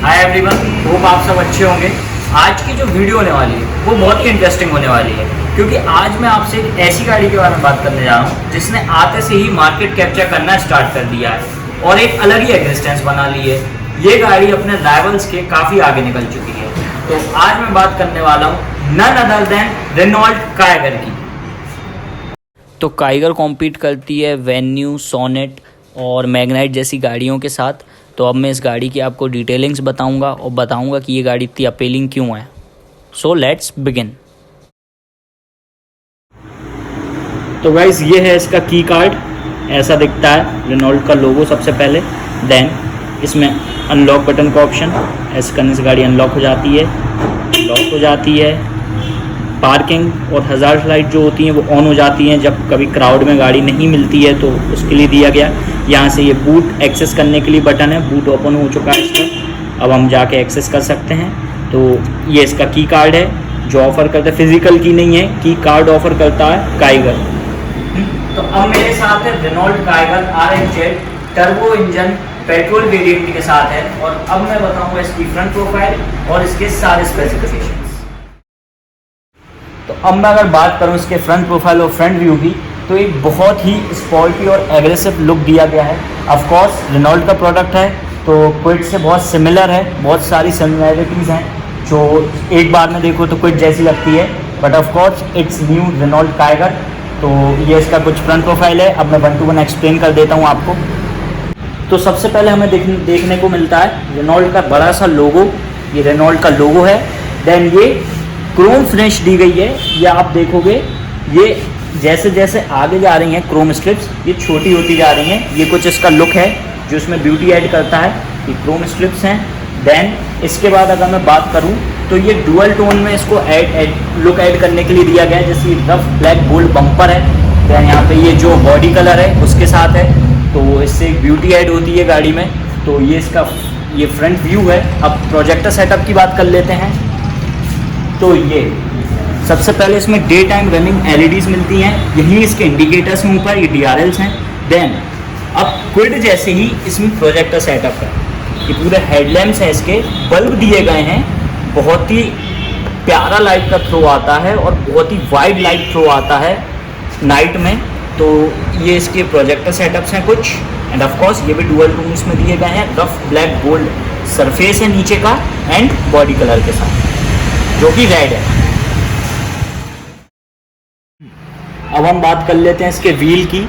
Hi everyone, hope आप सब अच्छे होंगे। आज की जो वीडियो होने वाली है वो बहुत ही इंटरेस्टिंग होने वाली है, क्योंकि आज मैं आपसे एक ऐसी गाड़ी के बारे में बात करने जा रहा हूँ जिसने आते से ही मार्केट कैप्चर करना स्टार्ट कर दिया है और एक अलग ही एग्जिस्टेंस बना ली है। ये गाड़ी अपने राइवल्स के काफ़ी आगे निकल चुकी है। तो आज मैं बात करने वाला हूँ none other than Renault Kiger की। तो काइगर कॉम्पीट करती है वेन्यू, सोनेट और मैग्नाइट जैसी गाड़ियों के साथ। तो अब मैं इस गाड़ी की आपको डिटेलिंग्स बताऊंगा और बताऊंगा कि ये गाड़ी इतनी अपीलिंग क्यों है। So let's begin. तो गाइस, ये है इसका की कार्ड। ऐसा दिखता है रेनॉल्ट का लोगो सबसे पहले। देन इसमें अनलॉक बटन का ऑप्शन, ऐसे करने से गाड़ी अनलॉक हो जाती है, लॉक हो जाती है। पार्किंग और हज़ार्ड लाइट जो होती हैं वो ऑन हो जाती हैं जब कभी क्राउड में गाड़ी नहीं मिलती है, तो उसके लिए दिया गया। यहाँ से ये बूट एक्सेस करने के लिए बटन है। बूट ओपन हो चुका है इसका, अब हम जाके एक्सेस कर सकते हैं। तो ये इसका की कार्ड है जो ऑफ़र करता है, फिजिकल की नहीं है, की कार्ड ऑफ़र करता है काइगर। तो अब मेरे साथ है Renault Kiger RXZ turbo engine petrol variant के साथ है, और अब मैं बताऊंगा इसकी फ्रंट प्रोफाइल और इसके सारे स्पेसिफिकेशंस। तो अब मैं अगर बात करूं इसके फ्रंट प्रोफाइल और फ्रंट व्यू की, तो एक बहुत ही स्पोर्टी और एग्रेसिव लुक दिया गया है। ऑफ कोर्स रेनॉल्ट का प्रोडक्ट है तो क्विड से बहुत सिमिलर है, बहुत सारी सिमिलैरिटीज़ हैं जो एक बार में देखो तो क्विड जैसी लगती है, but of course it's new Renault Kiger. तो ये इसका कुछ फ्रंट प्रोफाइल है। अब मैं 1 to 1 एक्सप्लेन कर देता हूँ आपको। तो सबसे पहले हमें देखने को मिलता है रेनॉल्ट का बड़ा सा लोगो। ये रेनॉल्ट का लोगो है। देन ये क्रोम फिनिश दी गई है। ये आप देखोगे, ये जैसे जैसे आगे जा रही हैं क्रोम स्ट्रिप्स, ये छोटी होती जा रही हैं। ये कुछ इसका लुक है जो इसमें ब्यूटी ऐड करता है। ये क्रोम स्ट्रिप्स हैं। देन इसके बाद अगर मैं बात करूं तो ये डुअल टोन में इसको लुक ऐड करने के लिए दिया गया है। जैसे रफ ब्लैक गोल्ड बम्पर है, देन यहाँ पे ये जो बॉडी कलर है उसके साथ है, तो इससे एक ब्यूटी ऐड होती है गाड़ी में। तो ये इसका ये फ्रंट व्यू है। अब प्रोजेक्टर सेटअप की बात कर लेते हैं। तो ये सबसे पहले इसमें डे टाइम रनिंग LEDs मिलती हैं, यही इसके इंडिकेटर्स हैं ऊपर, ये DRLs हैं। देन अब क्विड जैसे ही इसमें प्रोजेक्टर सेटअप है। ये पूरे हेडलैम्प्स हैं, इसके बल्ब दिए गए हैं। बहुत ही प्यारा लाइट का थ्रो आता है और बहुत ही वाइड लाइट थ्रो आता है नाइट में। तो ये इसके प्रोजेक्टर सेटअप्स हैं कुछ। एंड ऑफ कोर्स ये भी डुअल टोन्स में दिए गए हैं। रफ ब्लैक गोल्ड सरफेस है नीचे का एंड बॉडी कलर के साथ जो कि रेड है। अब हम बात कर लेते हैं इसके व्हील की।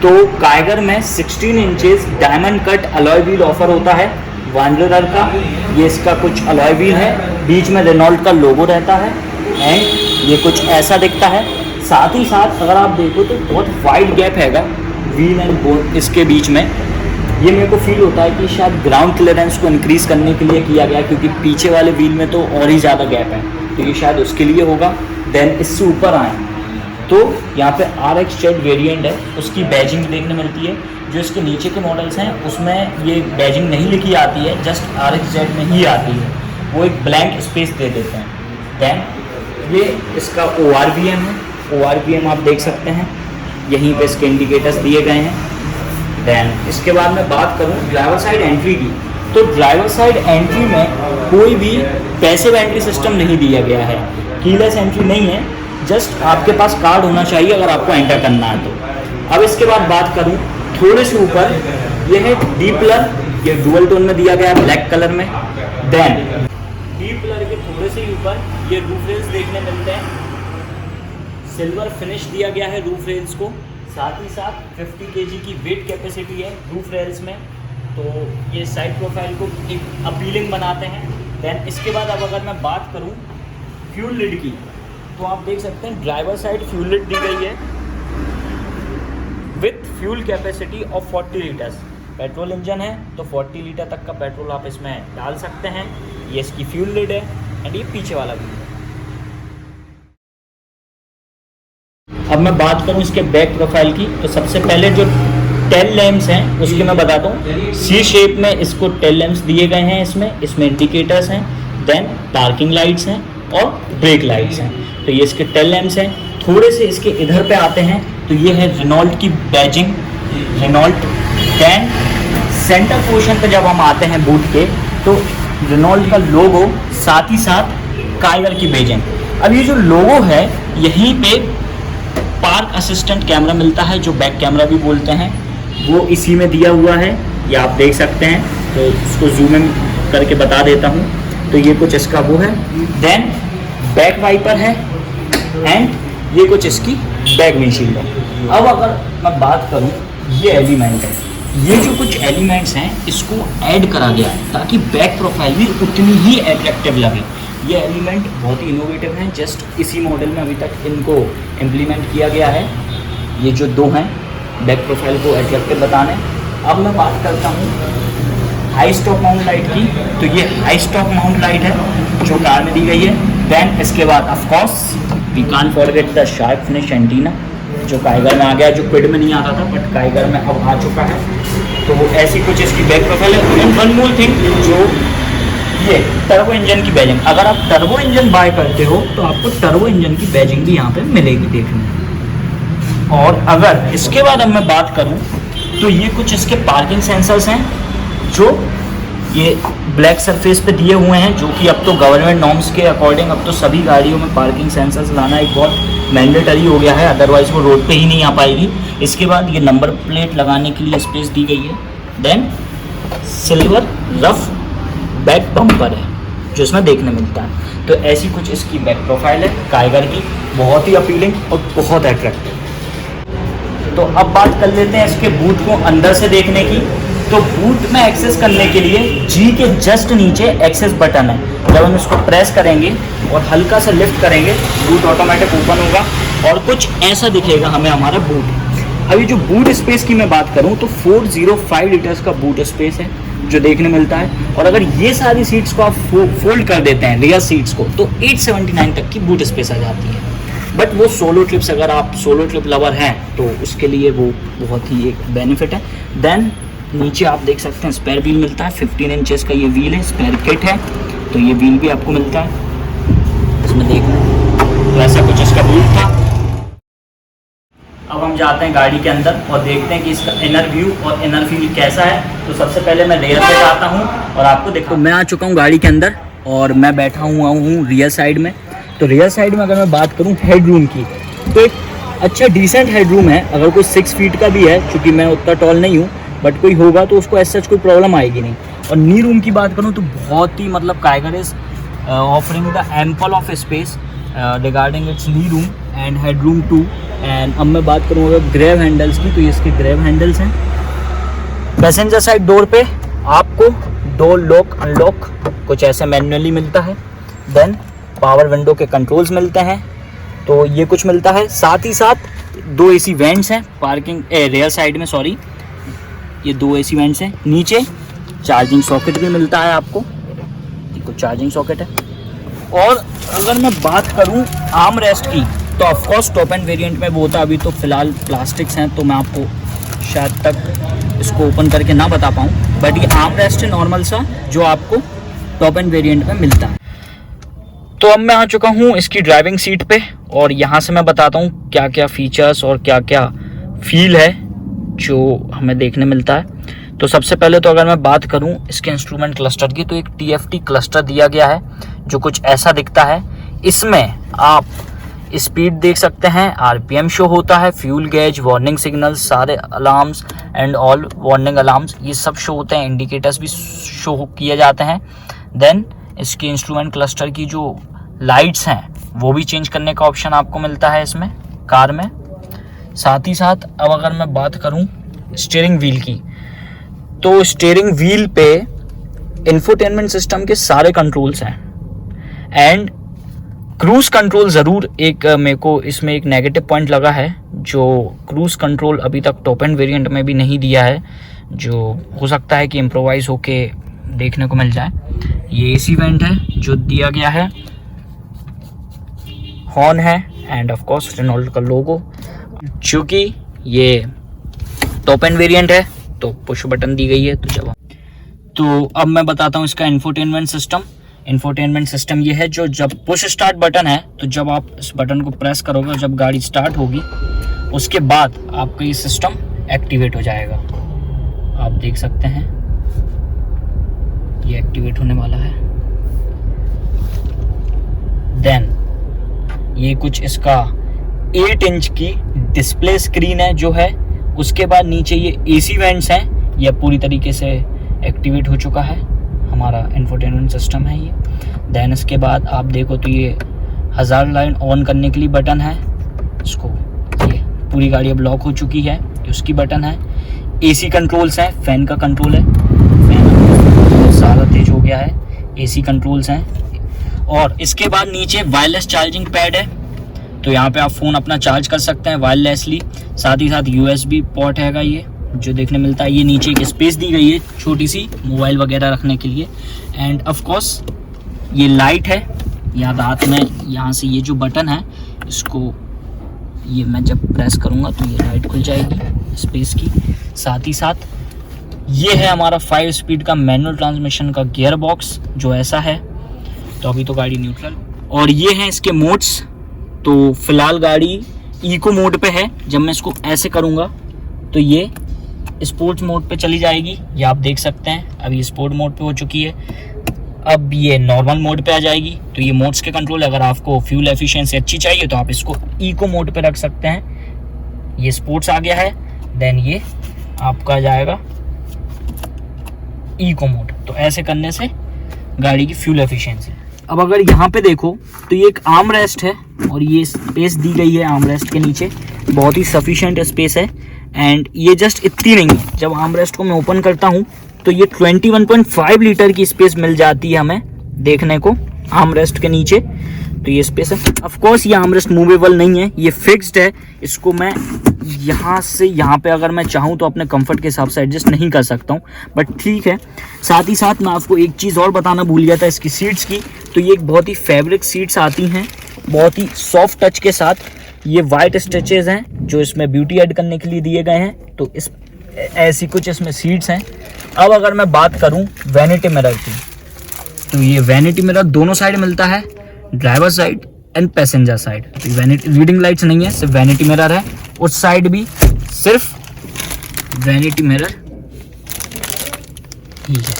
तो काइगर में 16 inches diamond cut alloy wheel offer होता है वांडरर का। ये इसका कुछ अलॉय व्हील है, बीच में रेनॉल्ट का लोगो रहता है एंड ये कुछ ऐसा दिखता है। साथ ही साथ अगर आप देखो तो बहुत वाइड गैप हैगा व्हील एंड इसके बीच में। ये मेरे को फील होता है कि शायद ग्राउंड क्लियरेंस को इंक्रीज़ करने के लिए किया गया, क्योंकि पीछे वाले व्हील में तो और ही ज़्यादा गैप है, तो ये शायद उसके लिए होगा। देन इससे ऊपर आए तो यहाँ पे RXZ वेरिएंट है, उसकी बैजिंग देखने मिलती है। जो इसके नीचे के मॉडल्स हैं उसमें ये बैजिंग नहीं लिखी आती है, जस्ट RXZ में ही आती है, वो एक ब्लैंक स्पेस दे देते हैं। देन ये इसका ORVM है। ORVM आप देख सकते हैं, यहीं पे इसके इंडिकेटर्स दिए गए हैं। देन इसके बाद मैं बात करूं ड्राइवर साइड एंट्री की, तो ड्राइवर साइड एंट्री में कोई भी पैसिव एंट्री सिस्टम नहीं दिया गया है, कीलेस एंट्री नहीं है। जस्ट आपके पास कार्ड होना चाहिए अगर आपको एंटर करना है तो। अब इसके बाद बात करूं थोड़े से ऊपर, ये है डीप कलर, ये डुअल टोन में दिया गया है ब्लैक कलर में। देन डीप कलर के थोड़े से ऊपर ये रूफ रेल्स देखने मिलते हैं। सिल्वर फिनिश दिया गया है रूफ रेल्स को। साथ ही साथ 50 kg की वेट कैपेसिटी है रूफ रेल्स में, तो ये साइड प्रोफाइल को एक अपीलिंग बनाते हैं। देन इसके बाद अब अगर मैं बात करूं फ्यूल लिड की, तो आप देख सकते हैं ड्राइवर साइड फ्यूल लिड दी गई है with fuel capacity of 40 litres. Petrol engine है तो 40 लीटर तक का पेट्रोल आप इसमें डाल सकते हैं। ये इसकी फ्यूल लिड है एंड ये पीछे वाला भी है। अब मैं बात करूं इसके बैक प्रोफाइल की, तो सबसे पहले जो टेल लैंप्स हैं उसकी मैं बताता हूँ। सी शेप में इसको टेल लैंप्स दिए गए हैं, इसमें इंडिकेटर्स हैं, देन पार्किंग लाइट्स हैं और ब्रेक लाइट्स हैं। तो ये इसके टेल लैंप्स हैं। थोड़े से इसके इधर पे आते हैं तो ये है रेनॉल्ट की badging, Renault. Then centre portion पे जब हम आते हैं बूट के, तो रेनॉल्ट का लोगो, साथ ही साथ काइगर की बेजिंग। अब ये जो लोगो है, यहीं पे पार्क असिस्टेंट कैमरा मिलता है, जो बैक कैमरा भी बोलते हैं, वो इसी में दिया हुआ है, ये आप देख सकते हैं। तो इसको जूम इन करके बता देता हूँ। तो ये कुछ इसका वो है। देन बैक वाइपर है एंड ये कुछ इसकी बैक विंडशील्ड है। अब अगर मैं बात करूँ, ये एलिमेंट है, ये जो कुछ एलिमेंट्स हैं इसको ऐड करा गया है ताकि बैक प्रोफाइल भी उतनी ही अट्रैक्टिव लगे। ये एलिमेंट बहुत ही इनोवेटिव हैं, जस्ट इसी मॉडल में अभी तक इनको इम्प्लीमेंट किया गया है। ये जो दो हैं बैक प्रोफाइल को अट्रैक्टिव बताने। अब मैं बात करता हूँ हाई स्टॉक माउंट लाइट की। तो ये हाई स्टॉक माउंट लाइट है जो कार में दी गई है। देन इसके बाद of course we can't forget the sharp finish antenna, जो काइगर में आ गया, जो क्विड में नहीं आता था बट काइगर में अब आ चुका है। तो वो ऐसी कुछ इसकी बैक प्रोफाइल है। एंड वन मोर थिंग, जो ये टर्बो इंजन की बैजिंग, अगर आप टर्बो इंजन बाय करते हो तो आपको टर्बो इंजन की बैजिंग भी यहाँ पे मिलेगी देखने। और अगर इसके बाद अब मैं बात करूँ तो ये कुछ इसके पार्किंग सेंसर्स हैं जो ये ब्लैक सरफेस पे दिए हुए हैं, जो कि अब तो गवर्नमेंट नॉर्म्स के अकॉर्डिंग अब तो सभी गाड़ियों में पार्किंग सेंसर्स लाना एक बहुत मैंडेटरी हो गया है, अदरवाइज वो रोड पे ही नहीं आ पाएगी। इसके बाद ये नंबर प्लेट लगाने के लिए स्पेस दी गई है। Then silver rough back bumper है जो इसमें देखने मिलता है। तो ऐसी कुछ इसकी बैक प्रोफाइल है काइगर की, बहुत ही अपीलिंग और बहुत अट्रैक्टिव। तो अब बात कर लेते हैं इसके बूट को अंदर से देखने की। तो बूट में एक्सेस करने के लिए जी के जस्ट नीचे एक्सेस बटन है। जब हम इसको प्रेस करेंगे और हल्का सा लिफ्ट करेंगे, बूट ऑटोमेटिक ओपन होगा और कुछ ऐसा दिखेगा हमें हमारा बूट। अभी जो बूट स्पेस की मैं बात करूं तो 405 लीटर्स का बूट स्पेस है जो देखने मिलता है। और अगर ये सारी सीट्स को आप फोल्ड कर देते हैं, रियर सीट्स को, तो 879 तक की बूट स्पेस आ जाती है। बट वो सोलो ट्रिप्स, अगर आप सोलो ट्रिप लवर हैं तो उसके लिए वो बहुत ही एक बेनिफिट है। देन नीचे आप देख सकते हैं स्पेयर व्हील मिलता है, 15 इंचेस का ये व्हील है, स्पेयर किट है, तो ये व्हील भी आपको मिलता है इसमें देखना। तो ऐसा कुछ इसका बूट था। अब हम जाते हैं गाड़ी के अंदर और देखते हैं कि इसका इनर व्यू और इनर फील कैसा है। तो सबसे पहले मैं रेयर पे जाता हूँ और आपको देखो, मैं आ चुका हूँ गाड़ी के अंदर और मैं बैठा हुआ हूँ रियर साइड में। तो रियर साइड में अगर मैं बात करूँ हेड रूम की, तो एक अच्छा डिसेंट हेड रूम है। अगर कोई 6 फीट का भी है, चूँकि मैं उतना टॉल नहीं हूँ, बट कोई होगा तो उसको ऐसा कोई प्रॉब्लम आएगी नहीं। और नी रूम की बात करूँ तो बहुत ही मतलब Kiger is offering the ample of space regarding its knee room and head room too. And अब मैं बात करूँ अगर ग्रैब हैंडल्स की, तो ये इसके ग्रैब हैंडल्स हैं। पैसेंजर साइड डोर पे आपको डोर लॉक अनलॉक कुछ ऐसे मैन्युअली मिलता है। देन पावर विंडो के कंट्रोल्स मिलते हैं, तो ये कुछ मिलता है। साथ ही साथ 2 एसी वेंट्स हैं पार्किंग रियर साइड में, सॉरी, ये 2 एसी वेंट्स हैं। नीचे चार्जिंग सॉकेट भी मिलता है आपको, देखो चार्जिंग सॉकेट है। और अगर मैं बात करूं आर्म रेस्ट की, तो ऑफकोर्स टॉप एंड वेरिएंट में वो होता है, अभी तो फिलहाल प्लास्टिक्स हैं तो मैं आपको शायद तक इसको ओपन करके ना बता पाऊँ, बट ये आर्म रेस्ट है नॉर्मल सा जो आपको टॉप एंड वेरिएंट में मिलता है। तो अब मैं आ चुका हूँ इसकी ड्राइविंग सीट पे और यहाँ से मैं बताता हूँ क्या क्या फीचर्स और क्या क्या फील है जो हमें देखने मिलता है। तो सबसे पहले तो अगर मैं बात करूं इसके इंस्ट्रूमेंट क्लस्टर की, तो एक TFT क्लस्टर दिया गया है जो कुछ ऐसा दिखता है। इसमें आप स्पीड देख सकते हैं, RPM शो होता है, फ्यूल गेज, वार्निंग सिग्नल्स, सारे alarms and all warning alarms ये सब शो होते हैं। इंडिकेटर्स भी शो किए जाते हैं। देन इसके इंस्ट्रूमेंट क्लस्टर की जो लाइट्स हैं वो भी चेंज करने का ऑप्शन आपको मिलता है इसमें कार में। साथ ही साथ अब अगर मैं बात करूं स्टीयरिंग व्हील की, तो स्टीयरिंग व्हील पे इंफोटेनमेंट सिस्टम के सारे कंट्रोल्स हैं एंड क्रूज कंट्रोल। ज़रूर एक मेरे को इसमें एक नेगेटिव पॉइंट लगा है, जो क्रूज कंट्रोल अभी तक टॉप एंड वेरिएंट में भी नहीं दिया है, जो हो सकता है कि इम्प्रोवाइज होके देखने को मिल जाए। ये AC वेंट है जो दिया गया है, हॉर्न है एंड ऑफ कोर्स रेनॉल्ट का लोगो। चूँकि ये टॉप एंड वेरिएंट है तो पुश बटन दी गई है। तो अब मैं बताता हूँ इसका इंफोटेनमेंट सिस्टम। इंफोटेनमेंट सिस्टम ये है जो जब पुश स्टार्ट बटन है, तो जब आप इस बटन को प्रेस करोगे, जब गाड़ी स्टार्ट होगी उसके बाद आपका ये सिस्टम एक्टिवेट हो जाएगा। आप देख सकते हैं ये एक्टिवेट होने वाला है। देन ये कुछ इसका 8 इंच की डिस्प्ले स्क्रीन है जो है। उसके बाद नीचे ये एसी वेंट्स हैं, ये पूरी तरीके से एक्टिवेट हो चुका है, हमारा इंफोटेनमेंट सिस्टम है ये। देन इसके बाद आप देखो तो ये हज़ार लाइन ऑन करने के लिए बटन है, इसको ये पूरी गाड़ी अब लॉक हो चुकी है, उसकी बटन है। एसी कंट्रोल्स हैं, फैन का कंट्रोल है, फैन सारा तेज हो गया है, एसी कंट्रोल्स हैं। और इसके बाद नीचे वायरलेस चार्जिंग पैड है, तो यहाँ पे आप फ़ोन अपना चार्ज कर सकते हैं वायरलेसली। साथ ही साथ USB पोर्ट हैगा ये जो देखने मिलता है। ये नीचे एक स्पेस दी गई है छोटी सी मोबाइल वगैरह रखने के लिए। एंड ऑफ कोर्स ये लाइट है, यहाँ रात में यहाँ से ये जो बटन है इसको ये मैं जब प्रेस करूँगा तो ये लाइट खुल जाएगी स्पेस की। साथ ही साथ ये है हमारा 5 स्पीड का मैनुअल ट्रांसमिशन का गियर बॉक्स जो ऐसा है। तो अभी तो गाड़ी न्यूट्रल, और ये हैं इसके मोड्स। तो फिलहाल गाड़ी इको मोड पे है, जब मैं इसको ऐसे करूँगा तो ये स्पोर्ट्स मोड पे चली जाएगी, ये आप देख सकते हैं। अभी स्पोर्ट मोड पे हो चुकी है, अब ये नॉर्मल मोड पे आ जाएगी। तो ये मोड्स के कंट्रोल, अगर आपको फ्यूल एफिशिएंसी अच्छी चाहिए तो आप इसको इको मोड पे रख सकते हैं। ये स्पोर्ट्स आ गया है, देन ये आपका जाएगा इको मोड। तो ऐसे करने से गाड़ी की फ्यूल एफिशिएंसी। अब अगर यहाँ पे देखो तो ये एक आर्म रेस्ट है और ये स्पेस दी गई है आर्म रेस्ट के नीचे, बहुत ही सफिशिएंट स्पेस है। एंड ये जस्ट इतनी नहीं है, जब आर्म रेस्ट को मैं ओपन करता हूँ तो ये 21.5 लीटर की स्पेस मिल जाती है हमें देखने को आर्म रेस्ट के नीचे। तो ये स्पेस है। ऑफ कोर्स ये आर्म रेस्ट मूवेबल नहीं है, ये फिक्स्ड है। इसको मैं यहाँ से यहाँ पे अगर मैं चाहूँ तो अपने कंफर्ट के हिसाब से एडजस्ट नहीं कर सकता हूँ, बट ठीक है। साथ ही साथ मैं आपको एक चीज़ और बताना भूल गया था इसकी सीट्स की। तो ये एक बहुत ही फैब्रिक सीट्स आती हैं, बहुत ही सॉफ्ट टच के साथ। ये वाइट स्टिचेस हैं जो इसमें ब्यूटी ऐड करने के लिए दिए गए हैं। तो इस ऐसी कुछ इसमें सीट्स हैं। अब अगर मैं बात करूं वैनिटी मिरर की, तो ये वैनिटी मिरर दोनों साइड मिलता है, driver side and passenger side. तो वैनिटी रीडिंग लाइट्स नहीं है, सिर्फ वैनिटी मिरर है। उस साइड भी सिर्फ वैनिटी मिरर ही है।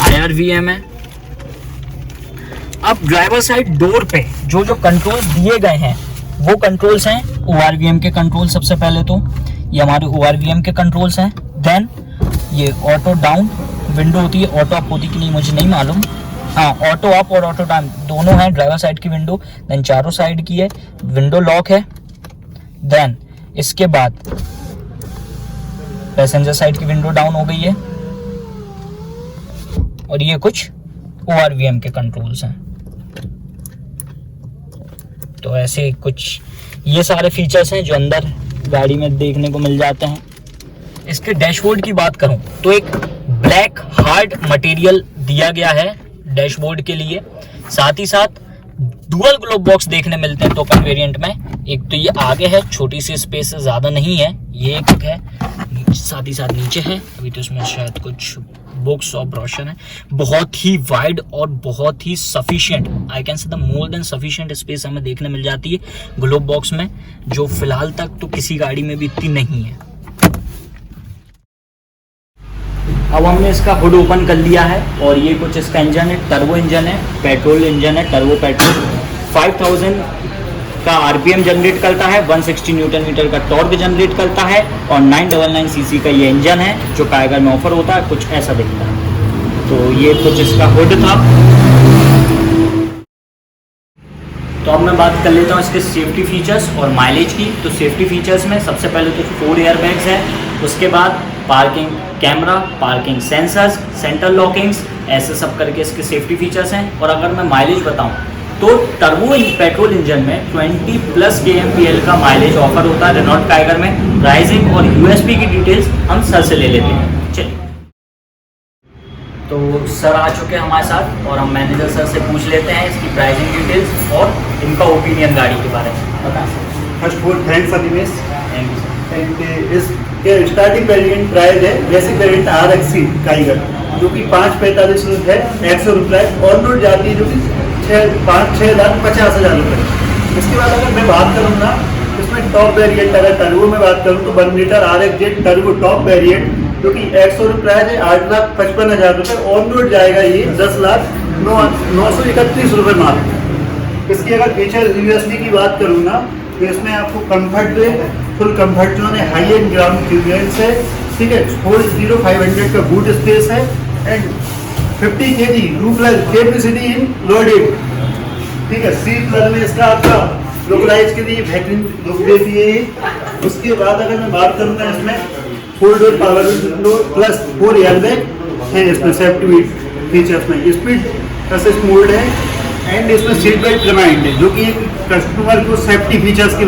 IRVM है। अब ड्राइवर साइड डोर पे जो जो कंट्रोल्स दिए गए हैं वो कंट्रोल्स हैं ORVM के कंट्रोल। सबसे पहले तो ये हमारे ORVM के कंट्रोल्स हैं। देन ये ऑटो डाउन विंडो होती है, ऑटो अप होती कि नहीं मुझे नहीं मालूम। हाँ, ऑटो अप और ऑटो डाउन दोनों हैं ड्राइवर साइड की विंडो। देन चारों साइड की है, विंडो लॉक है। देन इसके बाद पैसेंजर साइड की विंडो डाउन हो गई है। और ये कुछ ORVM के कंट्रोल्स हैं। तो ऐसे कुछ ये सारे फीचर्स हैं जो अंदर गाड़ी में देखने को मिल जाते हैं। इसके डैशबोर्ड की बात करूं तो एक ब्लैक हार्ड मटेरियल दिया गया है डैशबोर्ड के लिए। साथ ही साथ डुअल ग्लोब बॉक्स देखने मिलते हैं टोकन वेरिएंट में। एक तो ये आगे है, छोटी सी स्पेस ज़्यादा नहीं है, ये एक है। साथ ही साथ नीचे है, अभी तो इसमें शायद कुछ बुक्स और ब्रोशर है। बहुत ही वाइड और बहुत ही sufficient, I can say the more than sufficient space हमें देखने मिल जाती है ग्लोब बॉक्स में, जो फिलहाल तक तो किसी गाड़ी में भी इतनी नहीं है। अब हमने इसका हुड ओपन कर लिया है और ये कुछ इसका इंजन है, टर्बो इंजन है, पेट्रोल इंजन है, टर्बो पेट्रोल। 5000 का RPM जनरेट करता है, 160 न्यूटन मीटर का टॉर्क जनरेट करता है और 999 सीसी का ये इंजन है जो काइगर में ऑफर होता है, कुछ ऐसा दिखता है। तो ये कुछ इसका हुड था। तो अब मैं बात कर लेता हूँ इसके सेफ्टी फीचर्स और माइलेज की। तो सेफ्टी फीचर्स में सबसे पहले तो 4 एयर बैग्स है, उसके बाद parking camera, parking sensors, center lockings, ऐसे सब करके इसके सेफ्टी फीचर्स हैं। और अगर मैं माइलेज बताऊं तो टर्बो पेट्रोल इंजन में 20+ kmpl का माइलेज ऑफर होता है रेनॉल्ट काइगर में। प्राइसिंग और USP की डिटेल्स हम सर से ले लेते हैं। चलिए, तो सर आ चुके हैं हमारे साथ और हम मैनेजर सर से पूछ लेते हैं इसकी प्राइसिंग डिटेल्स और इनका ओपिनियन गाड़ी के बारे में। बताएं sir. First of all thanks Animesh. Thank you sir. And इसके स्टार्टिंग वेरिएंट प्राइस है बेसिक वेरिएंट RXC काइगर जो कि 545 है, 100 रुपये ऑन रोड जाती है जो कि 5,50,000 रुपये। इसके बाद अगर मैं बात करूँ ना इसमें टॉप वेरिएंट, अगर टर्बो में बात करूँ तो 1 litre RXZ turbo top variant जो कि एक्स-शोरूम प्राइस है 8,55,000 रुपये। ऑन रोड जाएगा ये 10,09,931 रुपये मात्र। इसकी अगर फीचर यूएसडी की बात करूँ ना, तो इसमें आपको कंफर्ट फुल कंफर्ट जो है, हाई एंड ग्राउंड क्लियरेंस है, ठीक है, 40500 का बूट स्पेस है and 50 kg roofless capacity in loaded, ठीक है। सीट कलर में इसका आपका लोकलाइज के लिए बेहतरीन लुक देती है। उसके बाद अगर मैं बात करूँगा, इसमें 4 door power window plus 4 airbag है इसमें, सेफ्टी फीचर्स में स्पीड असिस्ट मोड है एंड इसमें सीट बेल्ट रिमाइंड है, जो कि कस्टमर को सेफ्टी फीचर्स के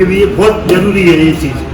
लिए बहुत जरूरी है ये चीज़।